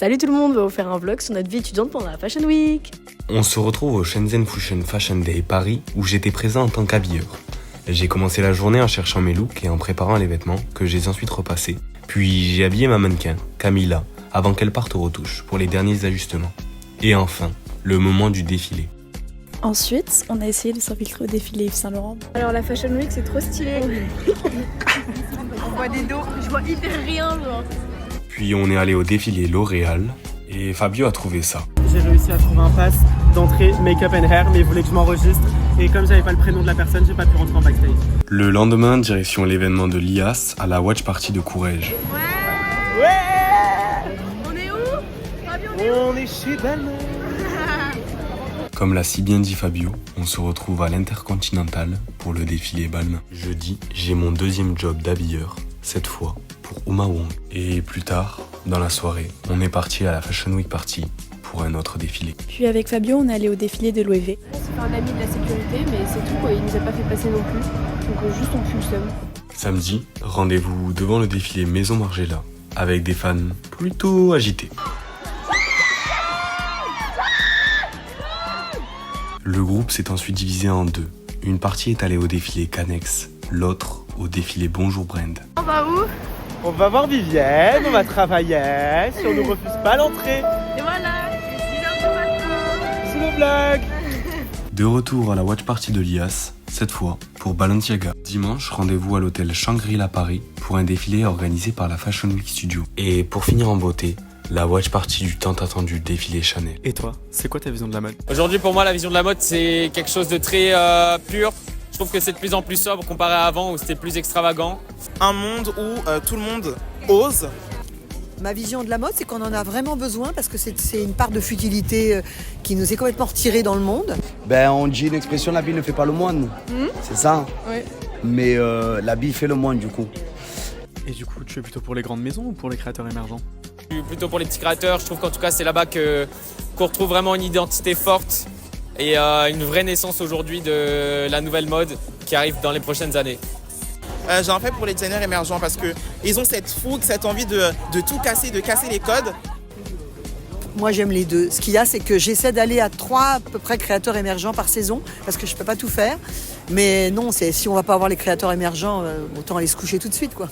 Salut tout le monde, on va vous faire un vlog sur notre vie étudiante pendant la Fashion Week. On se retrouve au Shenzhen Fusion Fashion Day Paris où j'étais présent en tant qu'habilleur. J'ai commencé la journée en cherchant mes looks et en préparant les vêtements que j'ai ensuite repassés. Puis j'ai habillé ma mannequin, Camilla, avant qu'elle parte aux retouches pour les derniers ajustements. Et enfin, le moment du défilé. Ensuite, on a essayé de s'infiltrer au défilé Yves Saint Laurent. Alors la Fashion Week c'est trop stylé. On voit des dos, je vois hyper rien genre. Puis on est allé au défilé L'Oréal et Fabio a trouvé ça. J'ai réussi à trouver un pass d'entrée make-up and hair, mais il voulait que je m'enregistre. Et comme j'avais pas le prénom de la personne, j'ai pas pu rentrer en backstage. Le lendemain, direction l'événement de l'IAS à la watch party de Courrèges. Ouais, On est où Fabio, on est où on est chez Balmain. Comme l'a si bien dit Fabio, on se retrouve à l'Intercontinental pour le défilé Balmain. Jeudi, j'ai mon deuxième job d'habilleur, cette fois pour Uma Wong. Et plus tard, dans la soirée, on est parti à la Fashion Week Party pour un autre défilé. Puis avec Fabio, on est allé au défilé de l'OEV. C'est un ami de la sécurité mais c'est tout quoi, il nous a pas fait passer non plus. Donc juste on fume le seum. Samedi, rendez-vous devant le défilé Maison Margiela avec des fans plutôt agités. Le groupe s'est ensuite divisé en deux. Une partie est allée au défilé Canex, l'autre au défilé Bonjour Brand. On va où? On va voir Vivienne, on va travailler, si on nous refuse pas l'entrée. Et voilà, il est 6h du matin. C'est le vlog. De retour à la watch party de l'IAS, cette fois pour Balenciaga. Dimanche, rendez-vous à l'hôtel Shangri-La Paris pour un défilé organisé par la Fashion Week Studio. Et pour finir en beauté, la watch party du tant attendu défilé Chanel. Et toi, c'est quoi ta vision de la mode? Aujourd'hui, pour moi, la vision de la mode, c'est quelque chose de très pur. Je trouve que c'est de plus en plus sobre comparé à avant où c'était plus extravagant. Un monde où tout le monde ose. Ma vision de la mode, c'est qu'on en a vraiment besoin parce que c'est une part de futilité qui nous est complètement retirée dans le monde. Ben, on dit une expression, l'habit ne fait pas le moine. C'est ça. Oui. Mais l'habit fait le moine du coup. Et du coup, tu es plutôt pour les grandes maisons ou pour les créateurs émergents? Je suis plutôt pour les petits créateurs. Je trouve qu'en tout cas, c'est là-bas qu'on retrouve vraiment une identité forte et une vraie naissance aujourd'hui de la nouvelle mode qui arrive dans les prochaines années. J'en fais pour les designers émergents parce qu'ils ont cette fougue, cette envie de tout casser, de casser les codes. Moi, j'aime les deux. Ce qu'il y a, c'est que j'essaie d'aller à 3 à peu près créateurs émergents par saison parce que je peux pas tout faire. Mais non, si on va pas avoir les créateurs émergents, autant aller se coucher tout de suite, quoi.